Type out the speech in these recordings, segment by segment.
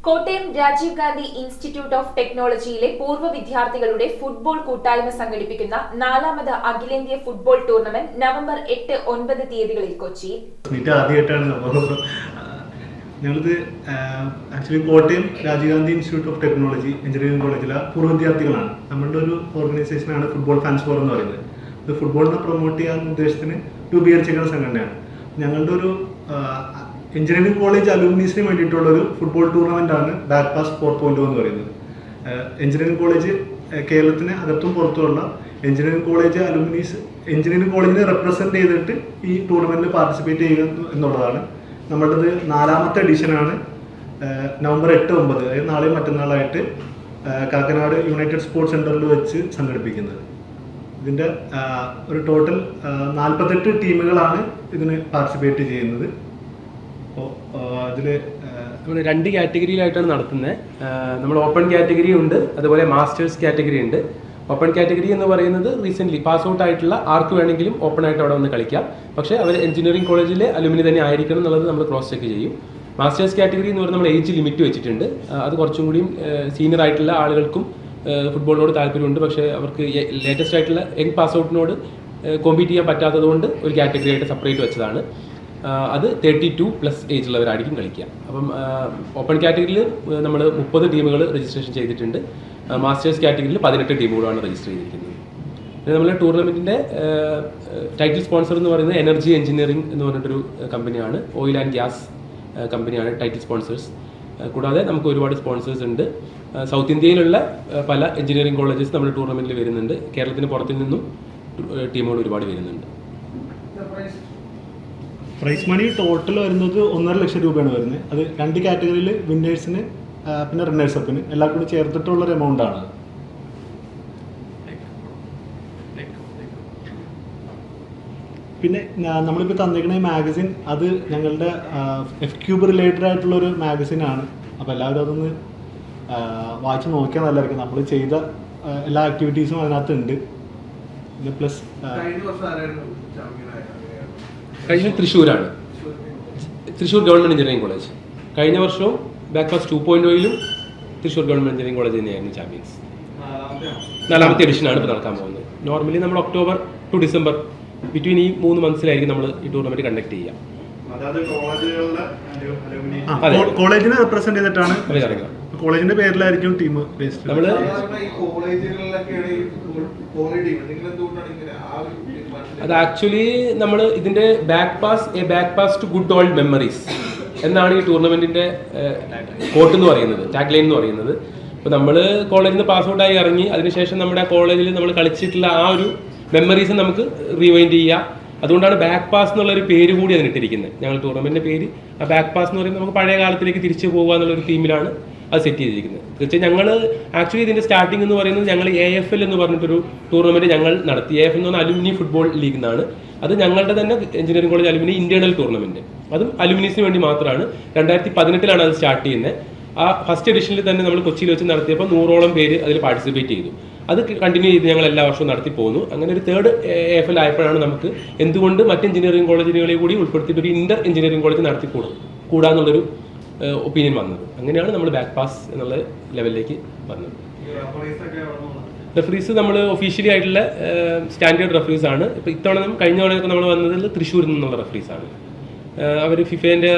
Kottayam Rajiv Gandhi Institute of ടെക്നോളജിയിലെ പൂർവ്വ വിദ്യാർത്ഥികളുടെ football കൂട്ടായ്മ സംഘടിപ്പിക്കുന്ന 4ാമത് അഖിലേന്ത്യാ ഫുട്ബോൾ ടൂർണമെന്റ് നവംബർ 8-9 തീയതികളിൽ കൊച്ചിയിൽ. ഞങ്ങളിത് actually Kottayam Rajiv Gandhi Institute of Technology engineering കോളേജിലെ പൂർവ്വ വിദ്യാർത്ഥികളാണ്. നമ്മളുടെ ഒരു ഓർഗനൈസേഷനാണ് ഫുട്ബോൾ ഫാൻസ് ഫോർ എന്ന് പറയുന്നത്. ഇത് ഫുട്ബോളിനെ പ്രൊമോട്ട് ചെയ്യാൻ ഉദ്ദേശത്തിന് രൂപീകരിച്ചിരിക്കുന്ന സംഘടനയാണ്. ഞങ്ങളുടെ ഒരു എഞ്ചിനീയറിംഗ് കോളേജ് അലൂമിനീസിന് വേണ്ടിയിട്ടുള്ള ഒരു ഫുട്ബോൾ ടൂർണമെൻ്റാണ് ബാക്ക് പാസ് 4.0 എന്ന് പറയുന്നത്. എഞ്ചിനീയറിംഗ് കോളേജ് കേരളത്തിന് അകത്തും പുറത്തുമുള്ള എഞ്ചിനീയറിംഗ് കോളേജ് അലൂമിനീസ് എഞ്ചിനീയറിംഗ് കോളേജിനെ റെപ്രസെൻറ്റ് ചെയ്തിട്ട് ഈ ടൂർണമെൻറ്റിൽ പാർട്ടിസിപ്പേറ്റ് ചെയ്യുക എന്നുള്ളതാണ്. നമ്മുടേത് 4ാമത്തെ എഡിഷനാണ്. നവംബർ 8-9 അതായത് നാളെയും മറ്റന്നാളായിട്ട് കാക്കനാട് യുണൈറ്റഡ് സ്പോർട്സ് സെൻറ്ററിൽ വെച്ച് സംഘടിപ്പിക്കുന്നത്. ഇതിൻ്റെ ഒരു ടോട്ടൽ 48 ടീമുകളാണ് ഇതിന് പാർട്ടിസിപ്പേറ്റ് ചെയ്യുന്നത്. അപ്പോൾ ഇതിൽ നമ്മൾ 2 കാറ്റഗറിയിലായിട്ടാണ് നടത്തുന്നത്. നമ്മൾ ഓപ്പൺ കാറ്റഗറി ഉണ്ട്, അതുപോലെ മാസ്റ്റേഴ്സ് കാറ്റഗറി ഉണ്ട്. ഓപ്പൺ കാറ്റഗറി എന്ന് പറയുന്നത് റീസെൻ്റ്ലി പാസ് ഔട്ട് ആയിട്ടുള്ള ആർക്ക് വേണമെങ്കിലും ഓപ്പൺ ആയിട്ട് അവിടെ വന്ന് കളിക്കാം. പക്ഷേ അവർ എഞ്ചിനീയറിംഗ് കോളേജിലെ അലുമിനി തന്നെ ആയിരിക്കണം എന്നുള്ളത് നമ്മൾ ക്രോസ് ചെക്ക് ചെയ്യും. മാസ്റ്റേഴ്സ് കാറ്റഗറി എന്ന് പറയുന്നത് നമ്മൾ ഏജ് ലിമിറ്റ് വെച്ചിട്ടുണ്ട്. അത് കുറച്ചും കൂടിയും സീനിയർ ആയിട്ടുള്ള ആളുകൾക്കും ഫുട്ബോളിനോട് താല്പര്യമുണ്ട്. പക്ഷേ അവർക്ക് ലേറ്റസ്റ്റ് ആയിട്ടുള്ള യങ് പാസ് ഔട്ടിനോട് കോമ്പീറ്റ് ചെയ്യാൻ പറ്റാത്തതുകൊണ്ട് ഒരു കാറ്റഗറി ആയിട്ട് സെപ്പറേറ്റ് വെച്ചതാണ്. അത് 32+ ഏജ് ഉള്ളവരായിരിക്കും കളിക്കുക. അപ്പം ഓപ്പൺ കാറ്റഗറിയിൽ നമ്മൾ 30 ടീമുകൾ രജിസ്ട്രേഷൻ ചെയ്തിട്ടുണ്ട്. മാസ്റ്റേഴ്സ് കാറ്റഗറിയിൽ 18 ടീമുകളാണ് രജിസ്റ്റർ ചെയ്തിരിക്കുന്നത്. പിന്നെ നമ്മൾ ടൂർണമെൻറ്റിൻ്റെ ടൈറ്റിൽ സ്പോൺസർ എന്ന് പറയുന്നത് എനർജി എഞ്ചിനീയറിംഗ് എന്ന് പറഞ്ഞിട്ടൊരു കമ്പനിയാണ്. ഓയിൽ ആൻഡ് ഗ്യാസ് കമ്പനിയാണ് ടൈറ്റിൽ സ്പോൺസേഴ്സ്. കൂടാതെ നമുക്ക് ഒരുപാട് സ്പോൺസേഴ്സ് ഉണ്ട്. സൗത്ത് ഇന്ത്യയിലുള്ള പല എഞ്ചിനീയറിംഗ് കോളേജസ് നമ്മുടെ ടൂർണമെൻറ്റിൽ വരുന്നുണ്ട്. കേരളത്തിന് പുറത്തു നിന്നും ടീമുകൾ ഒരുപാട് വരുന്നുണ്ട്. പ്രൈസ് മണി ടോട്ടൽ വരുന്നത് 1.5 ലക്ഷം രൂപയാണ് വരുന്നത്. അത് 2 കാറ്റഗറിയിൽ വിന്നേഴ്സിന് പിന്നെ റണ്ണേഴ്സ് അപ്പിന് എല്ലാം കൂടി ചേർത്തിട്ടുള്ളൊരു എമൗണ്ടാണ്. പിന്നെ നമ്മളിപ്പോൾ തന്നിരിക്കുന്ന ഈ മാഗസിൻ അത് ഞങ്ങളുടെ FCube റിലേറ്റഡ് ആയിട്ടുള്ളൊരു മാഗസിനാണ്. അപ്പോൾ എല്ലാവരും അതൊന്ന് വായിച്ച് നോക്കിയാൽ നല്ലതായിരിക്കും. നമ്മൾ ചെയ്ത എല്ലാ ആക്ടിവിറ്റീസും അതിനകത്തുണ്ട്. പിന്നെ പ്ലസ് കഴിഞ്ഞ തൃശ്ശൂരാണ്, തൃശ്ശൂർ ഗവൺമെൻറ് എഞ്ചിനീയറിംഗ് കോളേജ്. കഴിഞ്ഞ വർഷവും back pass 2.0 Thrissur government engineering college തന്നെയായിരുന്നു ചാമ്പ്യൻസ്. 4ാമത്തെ എഡിഷനാണ് ഇപ്പോൾ നടക്കാൻ പോകുന്നത്. നോർമലി നമ്മൾ ഒക്ടോബർ ടു ഡിസംബർ ബിറ്റ്വീൻ ഈ 3 മന്ത്സിലായിരിക്കും നമ്മൾ ഈ ടൂർണമെൻറ്റ് കണ്ടക്ട് ചെയ്യുക. കോളേജിനെ റെപ്രസെന്റ് ചെയ്തിട്ടാണ് കോളേജിന്റെ പേരിലായിരിക്കും ടീം ബേസ്ഡ്. നമ്മൾ അത് ആക്ച്വലി നമ്മൾ ഇതിന്റെ back pass to good old memories എന്നാണ് ഈ ടൂർണമെന്റിന്റെ കോട്ട് എന്ന് പറയുന്നത്, ടാഗ് ലൈൻ എന്ന് പറയുന്നത്. അപ്പോൾ നമ്മൾ കോളേജിൽ നിന്ന് പാസ് ഔട്ടായി ഇറങ്ങി അതിനുശേഷം നമ്മുടെ കോളേജിൽ നമ്മൾ കളിച്ചിട്ടുള്ള ആ ഒരു മെമ്മറീസ് നമുക്ക് റീവൈൻഡ് ചെയ്യുക. അതുകൊണ്ടാണ് ബാക്ക് പാസ് എന്നുള്ളൊരു പേര് കൂടി അതിനിട്ടിരിക്കുന്നത്. ഞങ്ങൾ ടൂർണമെന്റിന്റെ പേര് ആ ബാക്ക് പാസ് എന്ന് പറയുന്നത് നമുക്ക് പഴയ കാലത്തിലേക്ക് തിരിച്ചു പോകുക എന്നുള്ളൊരു തീമിലാണ് അത് സെറ്റ് ചെയ്തിരിക്കുന്നത്. തീർച്ചയായും ഞങ്ങൾ ആക്ച്വലി ഇതിന്റെ സ്റ്റാർട്ടിംഗ് എന്ന് പറയുന്നത് ഞങ്ങൾ AFL എന്ന് പറഞ്ഞിട്ടൊരു ടൂർണമെന്റ് ഞങ്ങൾ നടത്തി. AFL എന്ന് പറഞ്ഞാൽ അലുമിനി ഫുട്ബോൾ ലീഗ് എന്നാണ്. അത് ഞങ്ങളുടെ തന്നെ engineering college alumni internal tournament. അതും അലുമിനീസിന് വേണ്ടി മാത്രമാണ്. 2018 അത് സ്റ്റാർട്ട് ചെയ്യുന്നത്. ആ ഫസ്റ്റ് എഡിഷനിൽ തന്നെ നമ്മൾ കൊച്ചിയിൽ വെച്ച് നടത്തിയപ്പോൾ 100ഓളം പേര് അതിൽ പാർട്ടിസിപ്പേറ്റ് ചെയ്തു. അത് കണ്ടിന്യൂ ചെയ്ത് ഞങ്ങൾ എല്ലാ വർഷവും നടത്തി പോകുന്നു. അങ്ങനെ ഒരു 3rd AFL ആയപ്പോഴാണ് നമുക്ക് എന്തുകൊണ്ട് മറ്റ് എഞ്ചിനീയറിംഗ് കോളേജുകളെ കൂടി ഉൾപ്പെടുത്തിയിട്ട് ഒരു ഇന്റർ എഞ്ചിനീയറിംഗ് കോളേജ് കൂടാന്നുള്ളൊരു ഒപ്പീനിയൻ വന്നത്. അങ്ങനെയാണ് നമ്മൾ ബാക്ക് പാസ് എന്നുള്ള ലെവലിലേക്ക് വന്നത്. റെഫറീസ് നമ്മൾ ഒഫീഷ്യലി ആയിട്ടുള്ള സ്റ്റാൻഡേർഡ് റെഫറീസ് ആണ്. ഇപ്പോൾ ഇത്തവണ കഴിഞ്ഞ തവണയൊക്കെ നമ്മൾ വന്നതിൽ തൃശ്ശൂരിൽ നിന്നുള്ള റെഫറീസാണ്. അവർ ഫിഫേൻ്റെ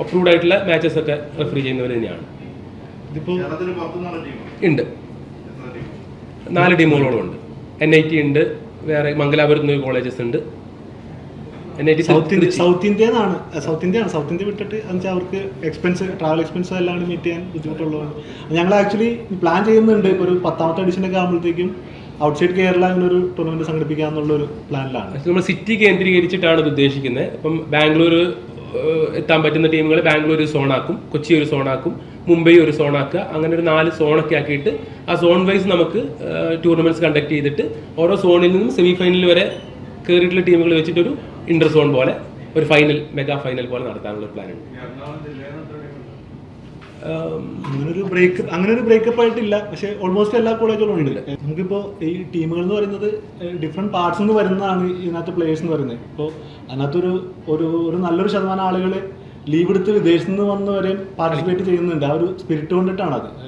അപ്രൂവ്ഡ് ആയിട്ടുള്ള മാച്ചസ് ഒക്കെ റെഫറി ചെയ്യുന്നവർ തന്നെയാണ്. ഇതിപ്പോൾ ഉണ്ട് 4 ടീമുകളോളം ഉണ്ട്. NIT ഉണ്ട്, വേറെ മംഗലാപുരത്ത് കോളേജസ് ഉണ്ട്. സൗത്ത് ഇന്ത്യ വിട്ടിട്ട് എന്നുവെച്ചാൽ അവർക്ക് ട്രാവൽ എക്സ്പെൻസ് എല്ലാം മീറ്റ് ചെയ്യാൻ ബുദ്ധിമുട്ടുള്ളതാണ്. ഞങ്ങൾ ആക്ച്വലി പ്ലാൻ ചെയ്യുന്നുണ്ട്. ഇപ്പോൾ ഒരു 10ാമത്തെ എഡിഷനൊക്കെ ആകുമ്പോഴത്തേക്കും ഔട്ട്സൈഡ് കേരള ഇങ്ങനൊരു ടൂർണമെന്റ് സംഘടിപ്പിക്കുക എന്നുള്ളൊരു പ്ലാനിലാണ്. നമ്മൾ സിറ്റി കേന്ദ്രീകരിച്ചിട്ടാണ് ഇത് ഉദ്ദേശിക്കുന്നത്. ഇപ്പം ബാംഗ്ലൂർ എത്താൻ പറ്റുന്ന ടീമുകൾ ബാംഗ്ലൂർ ഒരു സോണാക്കും, കൊച്ചി ഒരു സോണാക്കും, മുംബൈ ഒരു സോണാക്കുക. അങ്ങനെ ഒരു 4 സോണൊക്കെ ആക്കിയിട്ട് ആ സോൺ വൈസ് നമുക്ക് ടൂർണമെന്റ്സ് കണ്ടക്ട് ചെയ്തിട്ട് ഓരോ സോണിൽ നിന്നും സെമി ഫൈനൽ വരെ കയറിയിട്ടുള്ള ടീമുകൾ വെച്ചിട്ടൊരു ഇന്റർ സോൺ പോലെ ഒരു ഫൈനൽ, മെഗാ ഫൈനൽ പോലെ നടത്താനുള്ള പ്ലാൻ ഉണ്ട്. അങ്ങനെ ഒരു ബ്രേക്കപ്പ് ആയിട്ടില്ല. പക്ഷേ ഓൾമോസ്റ്റ് എല്ലാ കോളേജുകളും ഉണ്ട്. നമുക്കിപ്പോൾ ഈ ടീമുകൾ എന്ന് പറയുന്നത് ഡിഫറെൻറ്റ് പാർട്സ് നിന്ന് വരുന്നതാണ് ഇതിനകത്ത് പ്ലേയേഴ്സ് എന്ന് പറയുന്നത്. ഇപ്പോൾ അതിനകത്തൊരു നല്ലൊരു ശതമാനം ആളുകൾ ലീവ് എടുത്ത് വിദേശത്ത് നിന്ന് വന്നവരെയും പാർട്ടിസിപ്പേറ്റ് ചെയ്യുന്നുണ്ട്. ആ ഒരു സ്പിരിറ്റ് കൊണ്ടിട്ടാണ് അത്.